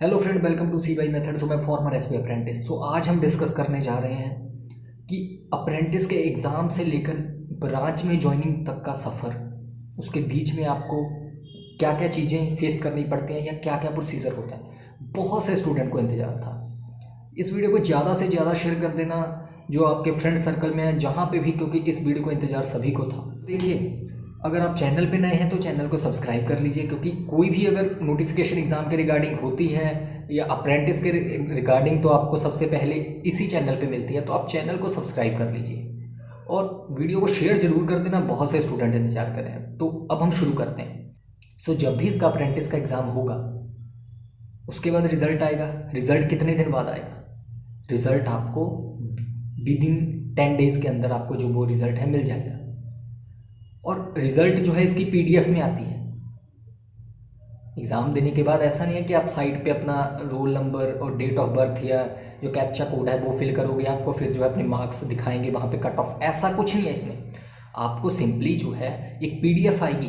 Hello friend, welcome to C Y method. So मैं former SB apprentice. सो आज हम discuss करने जा रहे हैं कि अप्रेंटिस के एग्ज़ाम से लेकर ब्रांच में ज्वाइनिंग तक का सफ़र, उसके बीच में आपको क्या क्या चीज़ें फेस करनी पड़ती हैं या क्या क्या प्रोसीजर होता है। बहुत से स्टूडेंट को इंतज़ार था। इस वीडियो को ज़्यादा से ज़्यादा शेयर कर देना जो आपके फ्रेंड सर्कल में है, जहाँ पे भी, क्योंकि इस वीडियो को इंतज़ार सभी को था। देखिए, अगर आप चैनल पे नए हैं तो चैनल को सब्सक्राइब कर लीजिए, क्योंकि कोई भी अगर नोटिफिकेशन एग्ज़ाम के रिगार्डिंग होती है या अप्रेंटिस के रिगार्डिंग तो आपको सबसे पहले इसी चैनल पे मिलती है। तो आप चैनल को सब्सक्राइब कर लीजिए और वीडियो को शेयर जरूर कर देना। बहुत से स्टूडेंट इंतजार कर रहे हैं। तो अब हम शुरू करते हैं। सो जब भी इसका अप्रेंटिस का एग्ज़ाम होगा उसके बाद रिज़ल्ट आएगा। रिज़ल्ट कितने दिन बाद आएगा? रिज़ल्ट आपको विद इन 10 डेज़ के अंदर आपको जो वो रिज़ल्ट है मिल जाएगा। और रिज़ल्ट जो है इसकी पीडीएफ में आती है। एग्ज़ाम देने के बाद ऐसा नहीं है कि आप साइट पे अपना रोल नंबर और डेट ऑफ बर्थ या जो कैप्चा कोड है वो फिल करोगे, आपको फिर जो है अपने मार्क्स दिखाएंगे वहाँ पे कट ऑफ। ऐसा कुछ नहीं है इसमें। आपको सिंपली जो है एक पीडीएफ आएगी।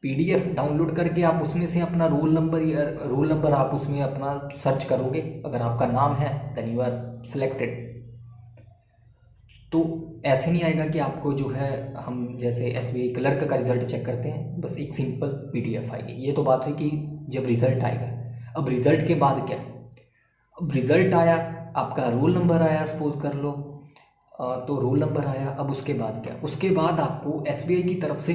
पीडीएफ डाउनलोड करके आप उसमें से अपना रोल नंबर आप उसमें अपना सर्च करोगे। अगर आपका नाम है देन यू आर सिलेक्टेड। तो ऐसे नहीं आएगा कि आपको जो है हम जैसे एसबीआई क्लर्क का रिजल्ट चेक करते हैं, बस एक सिंपल पीडीएफ आएगी। ये तो बात हुई कि जब रिजल्ट आएगा। अब रिजल्ट के बाद क्या? अब रिजल्ट आया, आपका रोल नंबर आया, सपोज कर लो। तो रोल नंबर आया। अब उसके बाद क्या? उसके बाद आपको एसबीआई की तरफ से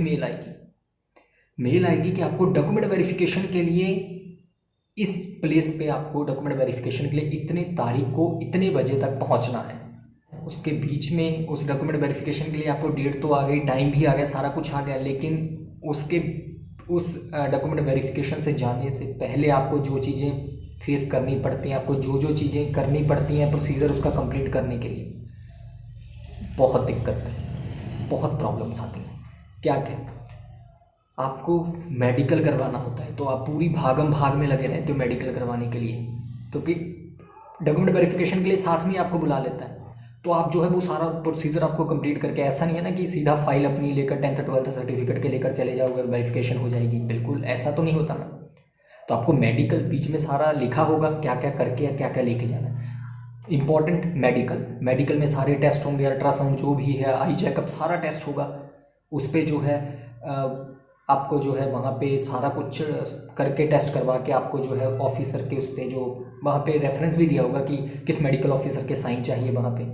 मेल आएगी कि आपको डॉक्यूमेंट वेरिफिकेशन के लिए इस प्लेस पे आपको डॉक्यूमेंट वेरिफिकेशन के लिए इतने तारीख को इतने बजे तक पहुंचना है। उसके बीच में उस डॉक्यूमेंट वेरिफिकेशन के लिए आपको डेट तो आ गई, टाइम भी आ गया, सारा कुछ आ गया, लेकिन उसके उस डॉक्यूमेंट वेरिफिकेशन से जाने से पहले आपको जो चीज़ें फेस करनी पड़ती हैं, आपको जो जो चीज़ें करनी पड़ती हैं प्रोसीजर उसका कंप्लीट करने के लिए, बहुत दिक्कत है, बहुत प्रॉब्लम्स आती हैं। क्या क्या? आपको मेडिकल करवाना होता है तो आप पूरी भागम भाग में लगे रहते हो मेडिकल करवाने के लिए, क्योंकि डॉक्यूमेंट वेरिफिकेशन के लिए साथ में आपको बुला लेता है। तो आप जो है वो सारा प्रोसीजर आपको कंप्लीट करके, ऐसा नहीं है ना कि सीधा फाइल अपनी लेकर 10th-12th सर्टिफिकेट के लेकर चले जाओगे और वेरिफिकेशन हो जाएगी। बिल्कुल ऐसा तो नहीं होता ना। तो आपको मेडिकल बीच में सारा लिखा होगा क्या क्या करके या क्या क्या लेके जाना है। इंपॉर्टेंट मेडिकल में सारे टेस्ट होंगे, अल्ट्रासाउंड जो भी है, आई चेकअप, सारा टेस्ट होगा। उस पर जो है आपको जो है वहाँ पे सारा कुछ करके टेस्ट करवा के आपको जो है ऑफिसर के उस पर जो वहाँ पे रेफरेंस भी दिया होगा कि किस मेडिकल ऑफिसर के साइन चाहिए वहाँ पे।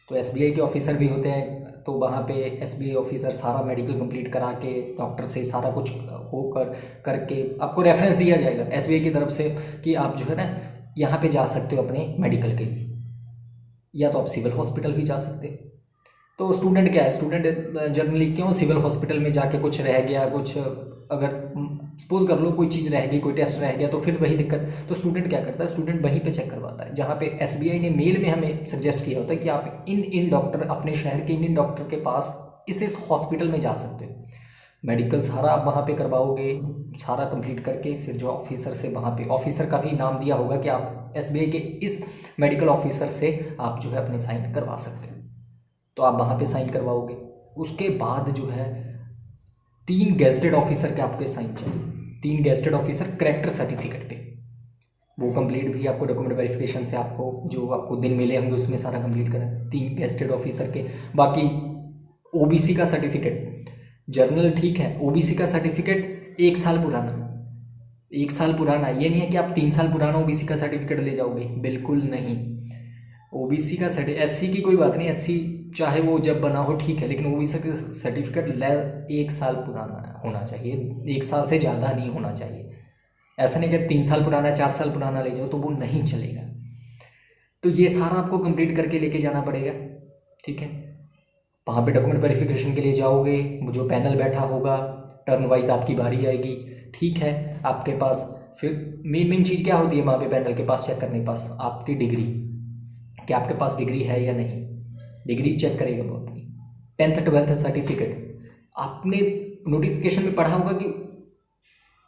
तो एसबीआई के ऑफिसर भी होते हैं, तो वहाँ पे एसबीआई ऑफिसर सारा मेडिकल कंप्लीट करा के डॉक्टर से सारा कुछ होकर करके आपको रेफरेंस दिया जाएगा एसबीआई की तरफ से कि आप जो है ना यहाँ पे जा सकते हो अपने मेडिकल के लिए, या तो आप सिविल हॉस्पिटल भी जा सकते हो। तो स्टूडेंट क्या है, स्टूडेंट जनरली क्यों सिविल हॉस्पिटल में जाके कुछ रह गया, कुछ अगर सपोज कर लो कोई चीज़ रह गई, कोई टेस्ट रह गया, तो फिर वही दिक्कत। तो स्टूडेंट क्या करता है? स्टूडेंट वहीं पे चेक करवाता है जहाँ पे एसबीआई ने मेल में हमें सजेस्ट किया होता है कि आप इन डॉक्टर, अपने शहर के इन डॉक्टर के पास इस हॉस्पिटल में जा सकते हो। मेडिकल सारा आप वहाँ पे करवाओगे, सारा कंप्लीट करके फिर जो ऑफिसर से, वहाँ पे ऑफिसर का भी नाम दिया होगा कि आप एसबीआई के इस मेडिकल ऑफिसर से आप जो है अपने साइन करवा सकते हो। तो आप वहाँ पे साइन करवाओगे। उसके बाद जो है 3 गेजेटेड ऑफिसर के आपके साइन चाहिए। 3 गेजेटेड ऑफिसर करेक्टर सर्टिफिकेट पे, वो कंप्लीट भी आपको डॉक्यूमेंट वेरिफिकेशन से आपको जो आपको दिन मिले होंगे उसमें सारा कंप्लीट करना है। 3 गेजेटेड ऑफिसर के। बाकी ओबीसी का सर्टिफिकेट, जर्नल ठीक है, ओबीसी का सर्टिफिकेट 1 साल पुराना। 1 साल पुराना, ये नहीं है कि आप 3 साल पुराना ओबीसी का सर्टिफिकेट ले जाओगे, बिल्कुल नहीं। ओबीसी का एससी की कोई बात नहीं, एससी चाहे वो जब बना हो ठीक है, लेकिन ओबीसी का सर्टिफिकेट 1 साल पुराना होना चाहिए, 1 साल से ज़्यादा नहीं होना चाहिए। ऐसा नहीं कि 3 साल पुराना, 4 साल पुराना ले जाओ तो वो नहीं चलेगा। तो ये सारा आपको कंप्लीट करके लेके जाना पड़ेगा, ठीक है। वहाँ पे डॉक्यूमेंट वेरिफिकेशन के लिए जाओगे, जो पैनल बैठा होगा टर्न वाइज आपकी बारी आएगी, ठीक है। आपके पास फिर मेन चीज़ क्या होती है वहाँ पे पैनल के पास चेक करने के पास? आपकी डिग्री, कि आपके पास डिग्री है या नहीं। डिग्री चेक करेगा वो अपनी। 10th-12th सर्टिफिकेट, आपने नोटिफिकेशन में पढ़ा होगा कि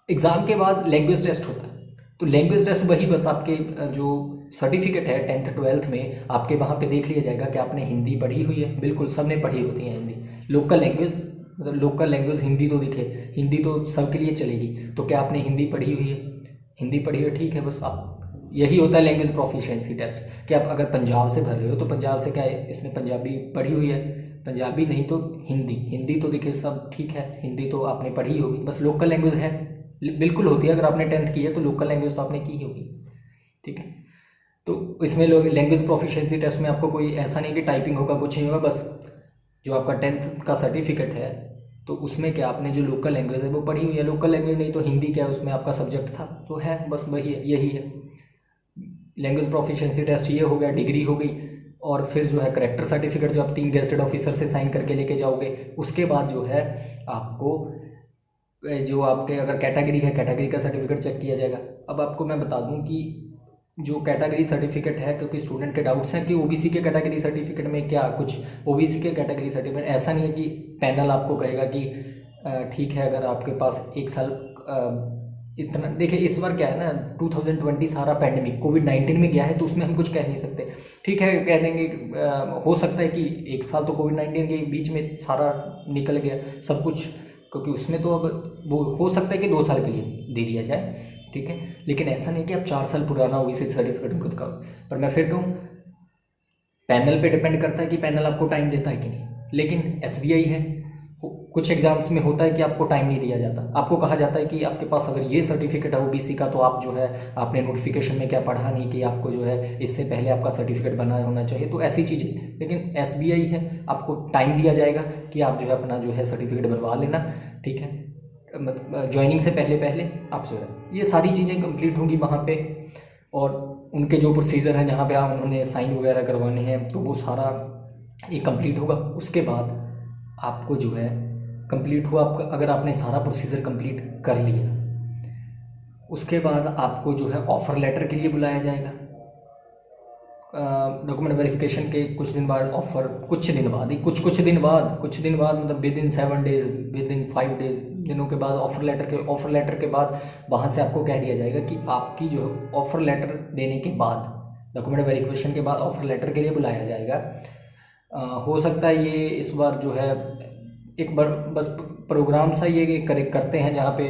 एग्ज़ाम के बाद लैंग्वेज टेस्ट होता है। तो लैंग्वेज टेस्ट वही बस आपके जो सर्टिफिकेट है 10th-12th में आपके वहाँ पे देख लिया जाएगा कि आपने हिंदी पढ़ी हुई है। बिल्कुल सबने पढ़ी होती है हिंदी। लोकल लैंग्वेज, मतलब लोकल लैंग्वेज हिंदी तो दिखे, हिंदी तो सबके लिए चलेगी। तो क्या आपने हिंदी पढ़ी हुई है? हिंदी पढ़ी है ठीक है, बस आप, यही होता है लैंग्वेज प्रोफिशिएंसी टेस्ट कि आप अगर पंजाब से भर रहे हो तो पंजाब से क्या है, इसने पंजाबी पढ़ी हुई है, पंजाबी नहीं तो हिंदी, हिंदी तो देखिए सब ठीक है, हिंदी तो आपने पढ़ी होगी, बस लोकल लैंग्वेज है, बिल्कुल होती है, अगर आपने 10th की है तो लोकल लैंग्वेज तो आपने की ही होगी, ठीक है। तो इसमें लोग लैंग्वेज प्रोफिशिएंसी टेस्ट में आपको कोई ऐसा नहीं कि टाइपिंग होगा, कुछ नहीं होगा, बस जो आपका 10th का सर्टिफिकेट है तो उसमें क्या आपने जो लोकल लैंग्वेज है वो पढ़ी हुई है, लोकल लैंग्वेज नहीं तो हिंदी क्या है उसमें आपका सब्जेक्ट था तो है, बस वही है, यही है लैंग्वेज प्रोफिशिएंसी टेस्ट। ये हो गया, डिग्री हो गई। और फिर जो है करेक्टर सर्टिफिकेट जो आप 3 गेस्टेड ऑफिसर से साइन करके लेके जाओगे, उसके बाद जो है आपको जो आपके अगर कैटेगरी है, कैटेगरी का सर्टिफिकेट चेक किया जाएगा। अब आपको मैं बता दूं कि जो कैटेगरी सर्टिफिकेट है, क्योंकि स्टूडेंट के डाउट्स हैं कि ओबीसी के कैटेगरी सर्टिफिकेट में क्या कुछ, ओबीसी के कैटेगरी सर्टिफिकेट ऐसा नहीं है कि पैनल आपको कहेगा कि ठीक है अगर आपके पास 1 साल इतना, देखिए इस बार क्या है ना 2020 सारा पैंडेमिक कोविड-19 में गया है तो उसमें हम कुछ कह नहीं सकते, ठीक है कह देंगे हो सकता है कि 1 साल तो कोविड-19 के बीच में सारा निकल गया सब कुछ, क्योंकि उसमें तो अब वो हो सकता है कि 2 साल के लिए दे दिया जाए, ठीक है, लेकिन ऐसा नहीं कि आप 4 साल पुराना ओबीसी सर्टिफिकेट उनको दिखाओ। पर मैं फिर कहूँ पैनल पे डिपेंड करता है कि पैनल आपको टाइम देता है कि नहीं, लेकिन एसबीआई है, कुछ एग्जाम्स में होता है कि आपको टाइम नहीं दिया जाता, आपको कहा जाता है कि आपके पास अगर ये सर्टिफिकेट है ओबीसी का तो आप जो है आपने नोटिफिकेशन में क्या पढ़ा नहीं कि आपको जो है इससे पहले आपका सर्टिफिकेट बना होना चाहिए, तो ऐसी चीज़ें। लेकिन एसबीआई है, आपको टाइम दिया जाएगा कि आप जो है अपना जो है सर्टिफिकेट बनवा लेना, ठीक है, मतलब ज्वाइनिंग से पहले पहले आप जो है ये सारी चीज़ें कंप्लीट होंगी वहाँ पे, और उनके जो प्रोसीजर हैं जहाँ पे आप उन्होंने साइन वगैरह करवाने हैं तो वो सारा ये कंप्लीट होगा। उसके बाद आपको जो है कंप्लीट हुआ आपका, अगर आपने सारा प्रोसीजर कंप्लीट कर लिया उसके बाद आपको जो है ऑफ़र लेटर के लिए बुलाया जाएगा। डॉक्यूमेंट वेरिफिकेशन के कुछ दिन बाद ऑफ़र, कुछ दिन बाद ही कुछ दिन बाद मतलब with in 7 days, with in 5 days दिनों के बाद ऑफ़र लेटर के बाद वहाँ से आपको कह दिया जाएगा कि आपकी जो ऑफ़र लेटर देने के बाद, डॉक्यूमेंट वेरिफिकेशन के बाद ऑफ़र लेटर के लिए बुलाया जाएगा। हो सकता है ये इस बार जो है एक बार बस प्रोग्राम सा ये करते हैं जहाँ पे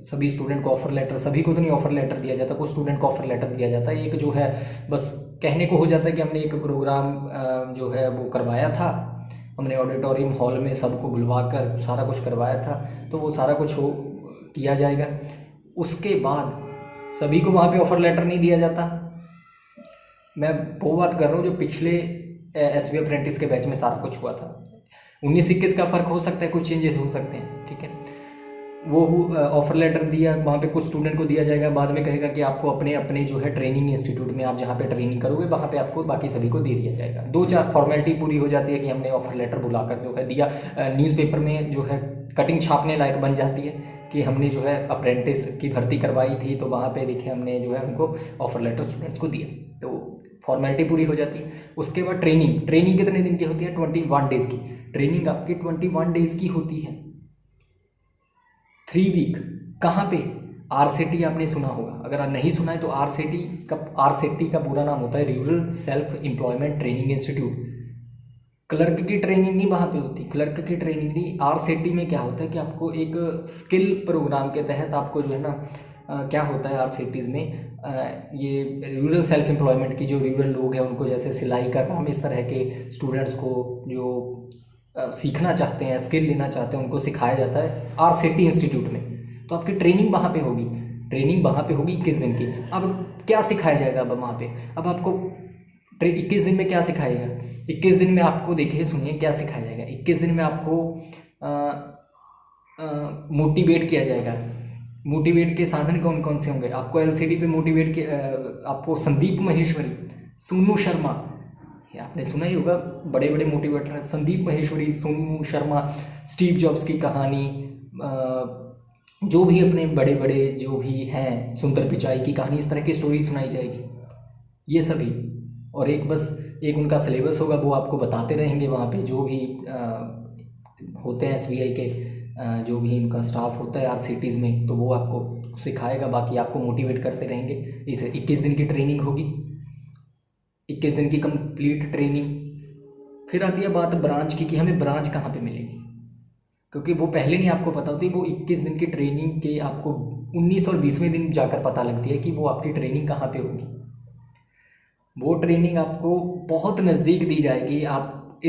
सभी स्टूडेंट को ऑफ़र लेटर, सभी को तो नहीं ऑफ़र लेटर दिया जाता, कुछ स्टूडेंट को ऑफ़र लेटर दिया जाता है। एक जो है बस कहने को हो जाता है कि हमने एक प्रोग्राम जो है वो करवाया था, हमने ऑडिटोरियम हॉल में सबको बुलवा कर सारा कुछ करवाया था, तो वो सारा कुछ हो किया जाएगा। उसके बाद सभी को वहाँ पे ऑफ़र लेटर नहीं दिया जाता। मैं वो बात कर रहा हूँ जो पिछले एसवी अप्रेंटिस के बैच में सारा कुछ हुआ था। 19-21 का फ़र्क हो सकता है, कुछ चेंजेस हो सकते हैं, ठीक है। वो ऑफ़र लेटर दिया, वहाँ पे कुछ स्टूडेंट को दिया जाएगा, बाद में कहेगा कि आपको अपने अपने जो है ट्रेनिंग इंस्टीट्यूट में आप जहाँ पे ट्रेनिंग करोगे वहाँ पे आपको बाकी सभी को दे दिया जाएगा। 2-4 फॉर्मेलिटी पूरी हो जाती है कि हमने ऑफ़र लेटर बुलाकर जो है दिया, न्यूज़पेपर में जो है कटिंग छापने लायक बन जाती है कि हमने जो है अप्रेंटिस की भर्ती करवाई थी, तो वहाँ पे देखिए हमने जो है उनको ऑफ़र लेटर स्टूडेंट्स को दिया, तो फॉर्मेलिटी पूरी हो जाती है। उसके बाद ट्रेनिंग कितने दिन की होती है? 21 डेज़ की ट्रेनिंग आपकी 21 डेज़ की होती है, 3 वीक। कहाँ पे? आरसेटी आपने सुना होगा, अगर नहीं सुना है तो आरसेटी का पूरा नाम होता है rural self employment training institute. Clerk की ट्रेनिंग नहीं वहाँ पे होती, क्लर्क की ट्रेनिंग नहीं। आरसेटी में क्या होता है कि आपको एक स्किल प्रोग्राम के तहत आपको जो है ना क्या होता है आरसेटीज़ में ये रूरल सेल्फ एम्प्लॉयमेंट की जो रूरल लोग हैं उनको, जैसे सिलाई का काम, इस तरह के स्टूडेंट्स को जो सीखना चाहते हैं, स्किल लेना चाहते हैं, उनको सिखाया जाता है आरसेटी इंस्टीट्यूट में। तो आपकी ट्रेनिंग वहाँ पे होगी, 21 दिन की। अब क्या सिखाया जाएगा अब वहाँ पे? अब आपको 21 दिन में क्या सिखाएगा? 21 दिन में आपको देखिए सुनिए क्या सिखाया जाएगा। 21 दिन में आपको मोटिवेट किया जाएगा। मोटिवेट के साधन कौन कौन से होंगे? आपको एलसीडी पे मोटिवेट के आपको संदीप माहेश्वरी, सोनू शर्मा, ये आपने सुना ही होगा, बड़े बड़े मोटिवेटर हैं, संदीप माहेश्वरी, सोनू शर्मा, स्टीव जॉब्स की कहानी, जो भी अपने बड़े बड़े जो भी हैं, सुंदर पिचाई की कहानी, इस तरह की स्टोरी सुनाई जाएगी, ये सभी। और एक उनका सिलेबस होगा, वो आपको बताते रहेंगे वहाँ पे जो भी होते हैं एसबीआई के जो भी इनका स्टाफ होता है आरसीटीज़ में, तो वो आपको सिखाएगा, बाकी आपको मोटिवेट करते रहेंगे। इसे 21 दिन की ट्रेनिंग होगी, 21 दिन की कंप्लीट ट्रेनिंग। फिर आती है बात ब्रांच की कि हमें ब्रांच कहाँ पे मिलेगी, क्योंकि वो पहले नहीं आपको पता होती। वो 21 दिन की ट्रेनिंग के आपको 19 और 20वें दिन जाकर पता लगती है कि वो आपकी ट्रेनिंग कहाँ पे होगी। वो ट्रेनिंग आपको बहुत नज़दीक दी जाएगी। आप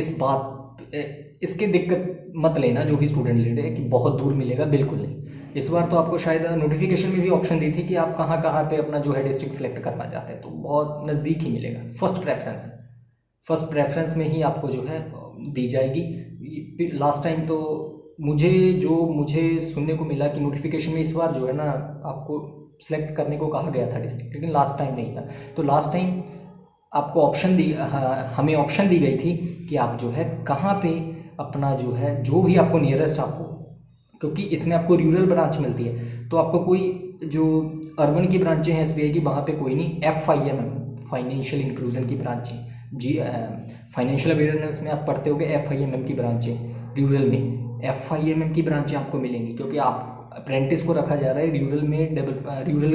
इसकी दिक्कत मत लेना जो भी स्टूडेंट ले रहे हैं कि बहुत दूर मिलेगा, बिल्कुल नहीं। इस बार तो आपको शायद नोटिफिकेशन में भी ऑप्शन दी थी कि आप कहाँ कहाँ पे अपना जो है डिस्ट्रिक्ट सेलेक्ट करना चाहते हैं, तो बहुत नज़दीक ही मिलेगा। फर्स्ट प्रेफरेंस में ही आपको जो है दी जाएगी। लास्ट टाइम तो मुझे सुनने को मिला कि नोटिफिकेशन में इस बार जो है ना आपको सिलेक्ट करने को कहा गया था डिस्ट्रिक्ट, लेकिन लास्ट टाइम नहीं था। तो लास्ट टाइम आपको हमें ऑप्शन दी गई थी कि आप जो है कहाँ पे अपना जो है जो भी आपको नियरेस्ट आपको, क्योंकि इसमें आपको रूरल ब्रांच मिलती है, तो आपको कोई जो अर्बन की ब्रांचें हैं एसबीआई की वहाँ पे कोई नहीं। FIMM फाइनेंशियल इंक्लूजन की ब्रांचें, जी फाइनेंशियल अवेयरनेस में आप पढ़ते होगे FIMM की ब्रांचें, रूरल में FIMM की ब्रांचें आपको मिलेंगी, क्योंकि आप अप्रेंटिस को रखा जा रहा है रूरल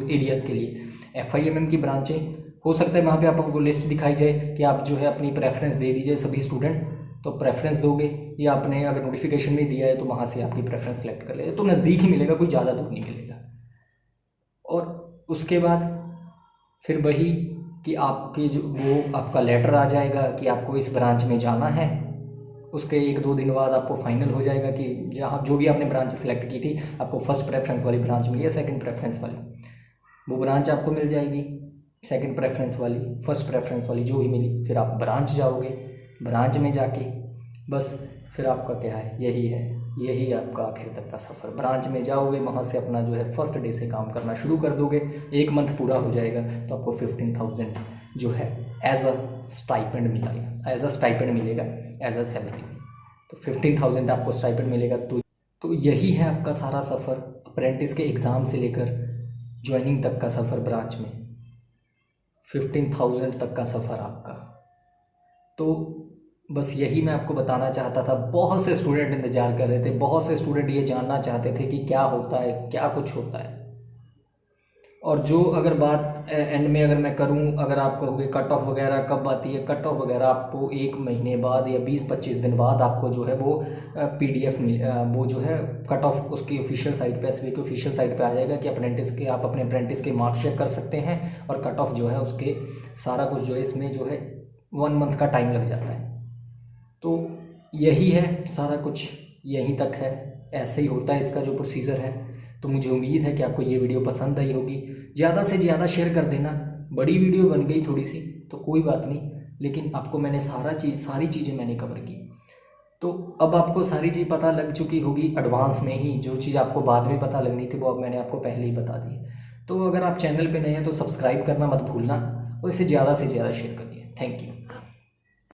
एरियाज़ के लिए। FIMM की ब्रांचें हो सकता है वहाँ पे आपको लिस्ट दिखाई जाए कि आप जो है अपनी प्रेफरेंस दे दीजिए सभी स्टूडेंट, तो प्रेफरेंस दोगे, या आपने अगर नोटिफिकेशन में दिया है तो वहाँ से आपकी प्रेफरेंस सेलेक्ट कर ले, तो नज़दीक ही मिलेगा, कोई ज़्यादा दूर नहीं मिलेगा। और उसके बाद फिर वही कि आपके जो वो आपका लेटर आ जाएगा कि आपको इस ब्रांच में जाना है। उसके 1-2 दिन बाद आपको फाइनल हो जाएगा कि जहाँ जो भी आपने ब्रांच सेलेक्ट की थी, आपको फर्स्ट प्रेफरेंस वाली ब्रांच मिली है, सेकंड प्रेफरेंस वाली वो ब्रांच आपको मिल जाएगी, सेकंड प्रेफरेंस वाली, फर्स्ट प्रेफरेंस वाली जो भी मिली। फिर आप ब्रांच जाओगे, ब्रांच में जाके बस फिर आपका क्या है, यही आपका आखिर तक का सफ़र। ब्रांच में जाओगे, वहाँ से अपना जो है फर्स्ट डे से काम करना शुरू कर दोगे। 1 मंथ पूरा हो जाएगा तो आपको 15,000 जो है एज अ स्टाइपेंड मिलेगा एज अ सैलरी। तो 15,000 आपको स्टाइपेंड मिलेगा। तो यही है आपका सारा सफ़र, अप्रेंटिस के एग्ज़ाम से लेकर ज्वाइनिंग तक का सफ़र। ब्रांच में 15,000 तक का सफ़र आपका। तो बस यही मैं आपको बताना चाहता था। बहुत से स्टूडेंट इंतज़ार कर रहे थे, बहुत से स्टूडेंट ये जानना चाहते थे कि क्या होता है, क्या कुछ होता है। और जो अगर बात एंड में अगर मैं करूं, अगर आप कहोगे कट ऑफ वगैरह कब आती है, कट ऑफ वगैरह आपको 1 महीने बाद या 20-25 दिन बाद आपको जो है वो PDF वो जो है कट ऑफ उसकी ऑफिशियल साइट पे, एसबीआई की ऑफिशियल साइट पे आ जाएगा कि आप अपने अप्रेंटिस के मार्क्स चेक कर सकते हैं। और कट ऑफ जो है उसके सारा कुछ जो है इसमें जो है 1 मंथ का टाइम लग जाता है। तो यही है सारा कुछ, यहीं तक है, ऐसे ही होता है इसका जो प्रोसीजर है। तो मुझे उम्मीद है कि आपको ये वीडियो पसंद आई होगी। ज़्यादा से ज़्यादा शेयर कर देना। बड़ी वीडियो बन गई थोड़ी सी तो कोई बात नहीं, लेकिन आपको मैंने सारी चीज़ें मैंने कवर की। तो अब आपको सारी चीज़ पता लग चुकी होगी एडवांस में ही। जो चीज़ आपको बाद में पता लगनी थी वो अब मैंने आपको पहले ही बता दी। तो अगर आप चैनल पे नए हैं तो सब्सक्राइब करना मत भूलना और इसे ज़्यादा से ज़्यादा शेयर करिए। Thank you.